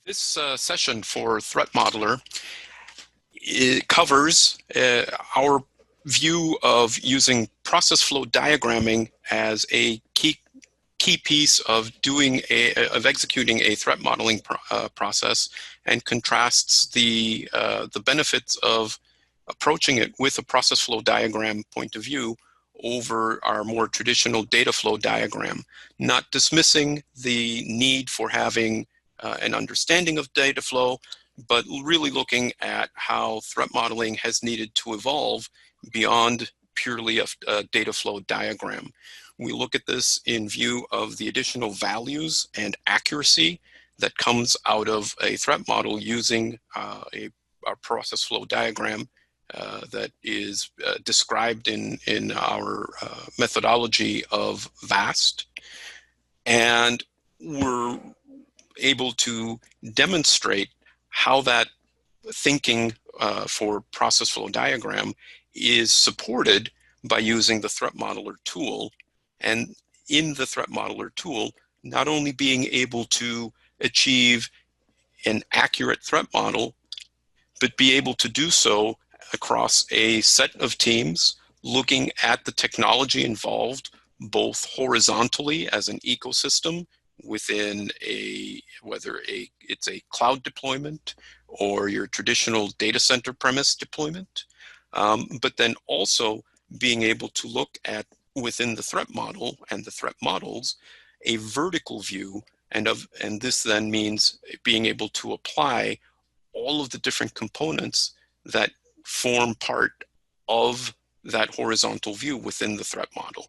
This session for Threatmodeler, it covers our view of using process flow diagramming as a key piece of executing a threat modeling process, and contrasts the benefits of approaching it with a process flow diagram point of view over our more traditional data flow diagram, not dismissing the need for having an understanding of data flow, but really looking at how threat modeling has needed to evolve beyond purely a data flow diagram. We look at this in view of the additional values and accuracy that comes out of a threat model using a process flow diagram that is described in our methodology of VAST. And we're able to demonstrate how that thinking for process flow diagram is supported by using the Threat Modeler tool. And in the Threat Modeler tool, not only being able to achieve an accurate threat model, but be able to do so across a set of teams, looking at the technology involved, both horizontally as an ecosystem within whether it's a cloud deployment or your traditional data center premise deployment, but then also being able to look at within the threat model and the threat models a vertical view, and this then means being able to apply all of the different components that form part of that horizontal view within the threat model.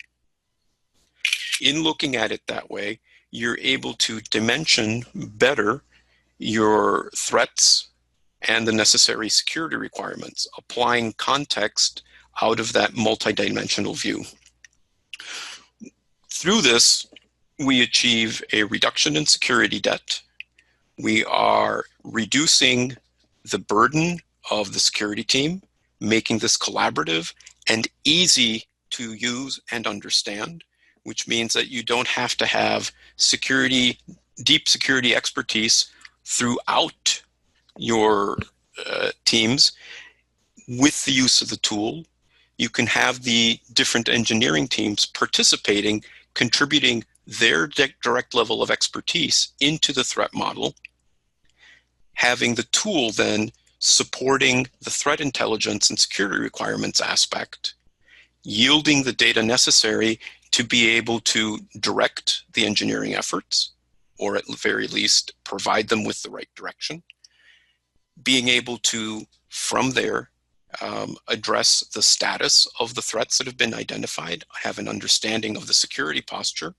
In looking at it that way, you're able to dimension better your threats and the necessary security requirements, applying context out of that multidimensional view. Through this, we achieve a reduction in security debt. We are reducing the burden of the security team, making this collaborative and easy to use and understand, which means that you don't have to have deep security expertise throughout your teams. With the use of the tool, you can have the different engineering teams participating, contributing their direct level of expertise into the threat model, having the tool then supporting the threat intelligence and security requirements aspect, yielding the data necessary to be able to direct the engineering efforts, or at the very least, provide them with the right direction, being able to, from there, address the status of the threats that have been identified, have an understanding of the security posture,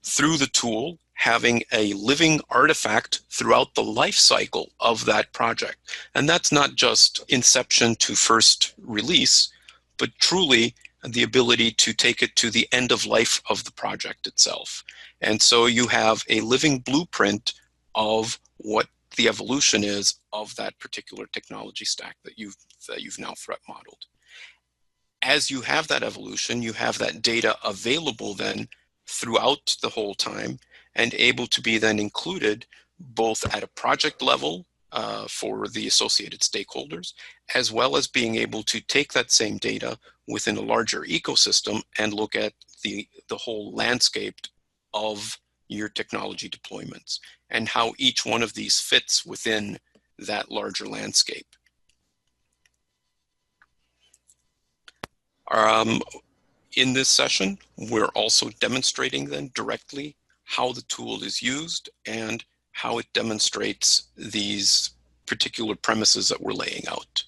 through the tool, having a living artifact throughout the life cycle of that project. And that's not just inception to first release, but truly the ability to take it to the end of life of the project itself. And so you have a living blueprint of what the evolution is of that particular technology stack that you've now threat modeled. As you have that evolution, you have that data available then throughout the whole time, and able to be then included both at a project level for the associated stakeholders, as well as being able to take that same data within a larger ecosystem and look at the whole landscape of your technology deployments and how each one of these fits within that larger landscape. In this session, we're also demonstrating then directly how the tool is used and how it demonstrates these particular premises that we're laying out.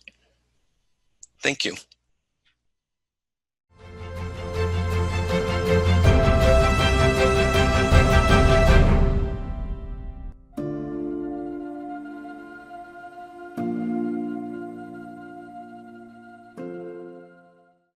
Thank you.